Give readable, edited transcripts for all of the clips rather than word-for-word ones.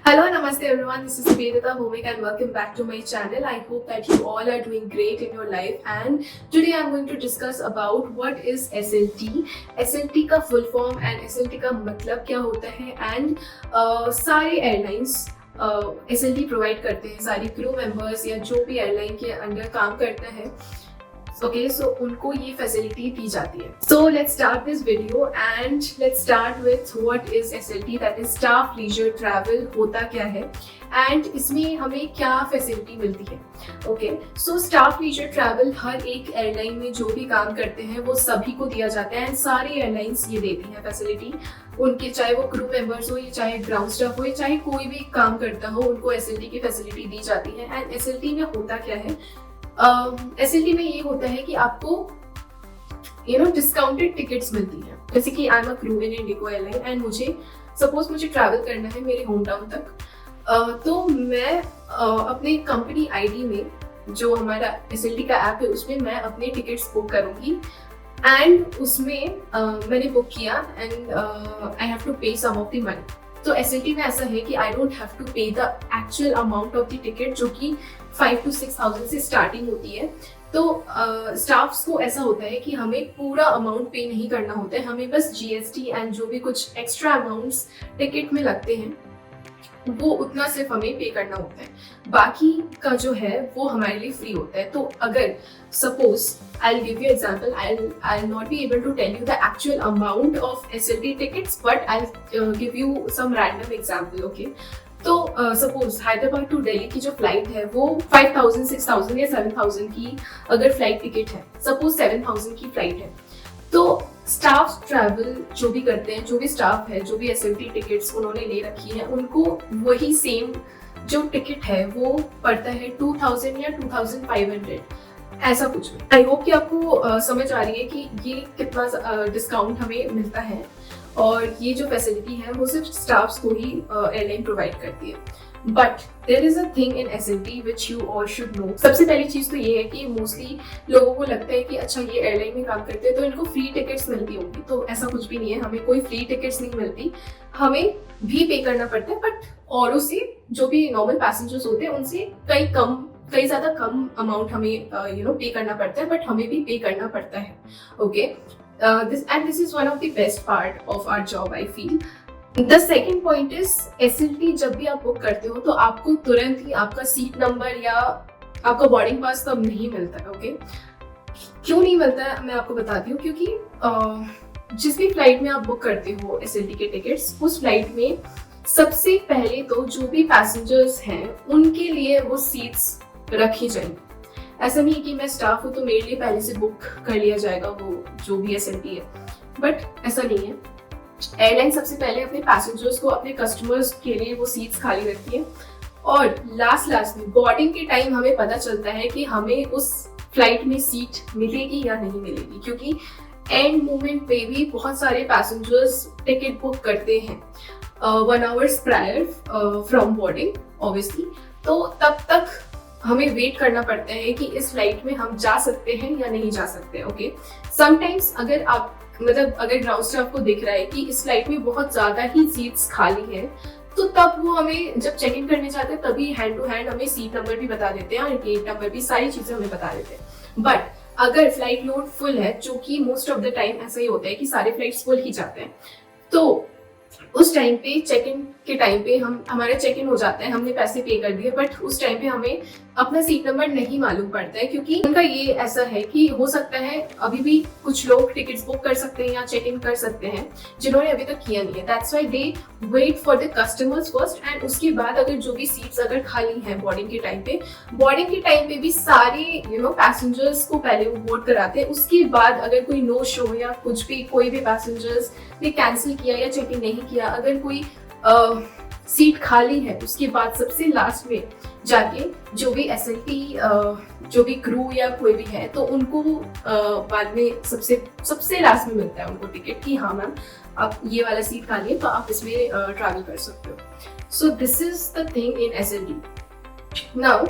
Hello, namaste everyone. This is Vedita Bhumik and welcome back to my channel. I hope that you all are doing great in your life, and today I'm going to discuss about what is SLT, SLT का full form and SLT का मतलब क्या होता है and सारे airlines SLT provide करते हैं, सारी क्रू मेंबर्स या जो भी एयरलाइन के अंडर काम करता है सो उनको ये फैसिलिटी दी जाती है. So let's start this video and let's start with what is SLT, that is staff leisure travel. होता क्या है एंड इसमें हमें क्या फैसिलिटी मिलती है. ओके, सो स्टाफ लीजर ट्रैवल हर एक एयरलाइन में जो भी काम करते हैं वो सभी को दिया जाता है एंड सारी एयरलाइंस ये देती हैं फैसिलिटी. उनके चाहे वो क्रू मेंबर्स हो या चाहे ग्राउंड स्टाफ हो या चाहे कोई भी काम करता हो, उनको एसएलटी की फैसिलिटी दी जाती है. एंड एसएलटी में होता क्या है, एसएलटी में ये होता है कि आपको डिस्काउंटेड टिकट्स मिलती हैं. जैसे कि I am a crew in Indigo airline and मुझे ट्रैवल करना है मेरे होम टाउन तक. तो मैं अपने कंपनी आईडी में जो हमारा एसएलटी का ऐप है उसमें मैं अपने टिकट्स बुक करूंगी एंड उसमें मैंने बुक किया एंड आई हैव टू पे सम ऑफ द मनी. तो एसएलटी में ऐसा है कि आई डोंट हैव टू पे the actual amount of the ticket जो कि 5,000 to 6,000 से स्टार्टिंग होती है. तो स्टाफ्स को ऐसा होता है कि हमें पूरा अमाउंट पे नहीं करना होता है, हमें बस जीएसटी एंड जो भी कुछ एक्स्ट्रा अमाउंट्स टिकट में लगते हैं वो उतना सिर्फ हमें पे करना होता है. बाकी का जो है वो हमारे लिए फ्री होता है. तो अगर suppose I'll give you example. I'll not be able to tell you the actual amount of SLT tickets, but I'll give you some random example. Okay. तो सपोज हैदराबाद टू दिल्ली की जो फ्लाइट है वो 5,000, 6,000 या 7,000 की अगर फ्लाइट टिकट है, suppose 7,000 की फ्लाइट है, तो स्टाफ ट्रैवल जो भी करते हैं, जो भी स्टाफ है, जो भी एसएलटी टिकट्स उन्होंने ले रखी है, उनको वही सेम जो टिकट है वो पड़ता है 2,000 या 2,500 ऐसा कुछ. आई होप कि आपको समझ आ रही है कि ये कितना डिस्काउंट हमें मिलता है और ये जो फैसिलिटी है वो सिर्फ स्टाफ्स को ही एयरलाइन प्रोवाइड करती है. But there is a thing in SLT which you all should know. सबसे पहली चीज तो ये है कि मोस्टली लोगों को लगता है कि अच्छा ये एयरलाइन में काम करते हैं तो इनको फ्री टिकट्स मिलती होंगी. तो ऐसा कुछ भी नहीं है, हमें कोई फ्री टिकट्स नहीं मिलती, हमें भी पे करना पड़ता है. बट औरों से, जो भी नॉर्मल पैसेंजर्स होते हैं उनसे कई ज्यादा कम अमाउंट हमें पे करना पड़ता है, बट हमें भी पे करना पड़ता है. Okay, this is one of the best part of our job, I feel. The second point is SLT जब भी आप बुक करते हो तो आपको तुरंत ही आपका सीट नंबर या आपका बोर्डिंग पास तब नहीं मिलता है. ओके, क्यों नहीं मिलता है मैं आपको बताती हूँ. क्योंकि जिस भी फ्लाइट में आप बुक करते हो SLT के टिकट्स, उस फ्लाइट में सबसे पहले तो जो भी पैसेंजर्स हैं उनके लिए वो सीट्स रखी जाएंगी. ऐसा नहीं है कि मैं स्टाफ हूँ तो मेरे लिए पहले से बुक कर लिया जाएगा वो जो भी एसएलटी है, बट ऐसा नहीं है. एयरलाइन सबसे पहले अपने पैसेंजर्स को, अपने कस्टमर्स के लिए वो सीट्स खाली रखती है और लास्ट में बोर्डिंग के टाइम हमें पता चलता है कि हमें उस फ्लाइट में सीट मिलेगी या नहीं मिलेगी. क्योंकि एंड मोमेंट पे भी बहुत सारे पैसेंजर्स टिकट बुक करते हैं 1 hour prior from boarding obviously. तो तब तक हमें वेट करना पड़ता है कि इस फ्लाइट में हम जा सकते हैं या नहीं जा सकते. ओके, समटाइम्स अगर ग्राउंड स्टाफ को दिख रहा है कि इस फ्लाइट में बहुत ज्यादा ही सीट्स खाली है, तो तब वो हमें जब चेक इन करने जाते हैं तभी हैंड टू हैंड हमें सीट नंबर भी बता देते हैं और गेट नंबर भी, सारी चीजें हमें बता देते हैं. बट अगर फ्लाइट लोड फुल है, जो कि मोस्ट ऑफ द टाइम ऐसा ही होता है कि सारे फ्लाइट्स फुल ही जाते हैं, तो उस टाइम पे चेक इन के टाइम पे हमारा चेक इन हो जाता है, हमने पैसे पे कर दिए, बट उस टाइम पे हमें अपना सीट नंबर नहीं मालूम पड़ता है. क्योंकि उनका ये ऐसा है कि हो सकता है अभी भी कुछ लोग टिकट्स बुक कर सकते हैं या चेक इन कर सकते हैं जिन्होंने अभी तक किया नहीं है. That's why they wait for the customers first and उसके बाद अगर जो भी सीट्स अगर खाली हैं बोर्डिंग के टाइम पे भी सारे पैसेंजर्स को पहले वो वोट कराते हैं. उसके बाद अगर कोई नो शो या कुछ भी, कोई भी पैसेंजर्स ने कैंसिल किया या चेक इन नहीं किया, अगर कोई सीट खाली है, उसके बाद सबसे लास्ट में जाके जो भी एसएलटी जो भी क्रू या कोई भी है तो उनको बाद में सबसे लास्ट में मिलता है उनको टिकट कि हाँ मैम आप ये वाला सीट खाली है तो आप इसमें ट्रैवल कर सकते हो. So this is the thing in SLT. Now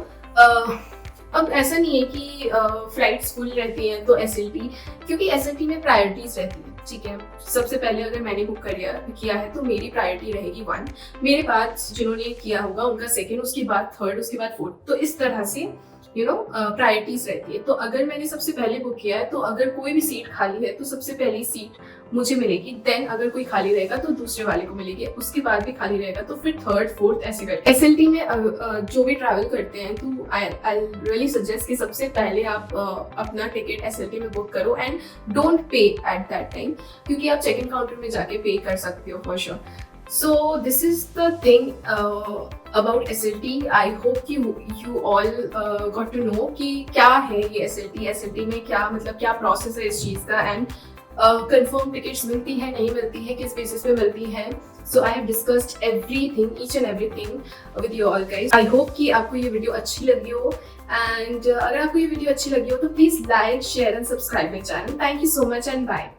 अब ऐसा नहीं है कि फ्लाइट्स फुल रहती हैं तो एसएलटी, क्योंकि एसएलटी में प्रायोरिटीज रहती हैं. ठीक है, सबसे पहले अगर मैंने बुक किया है तो मेरी प्रायोरिटी रहेगी 1, मेरे बाद जिन्होंने किया होगा उनका सेकंड, उसके बाद थर्ड, उसके बाद फोर्थ। तो इस तरह से प्रायोरिटीज रहती है। तो अगर मैंने सबसे पहले बुक किया है तो अगर कोई भी सीट खाली है तो सबसे पहली सीट मुझे मिलेगी, देन अगर कोई खाली रहेगा तो दूसरे वाले को मिलेगी, उसके बाद भी खाली रहेगा तो फिर थर्ड फोर्थ ऐसे करके। SLT में जो भी ट्रैवल करते हैं तो आई रियली सजेस्ट कि सबसे पहले आप अपना टिकट SLT में बुक करो and don't pay at that time, क्योंकि आप चेक इन काउंटर में जाके पे कर सकते हो for sure. So this is the thing about SLT. I hope you all got to know कि क्या है ये SLT में क्या मतलब क्या प्रोसेस है इस चीज़ का, एंड कंफर्म टिकट्स मिलती है नहीं मिलती है, किस बेसिस पे मिलती है। So I have discussed everything, each and everything with you all guys. I hope कि आपको ये वीडियो अच्छी लगी हो, एंड अगर आपको ये वीडियो अच्छी लगी हो तो please like share and subscribe my channel. Thank you so much and bye.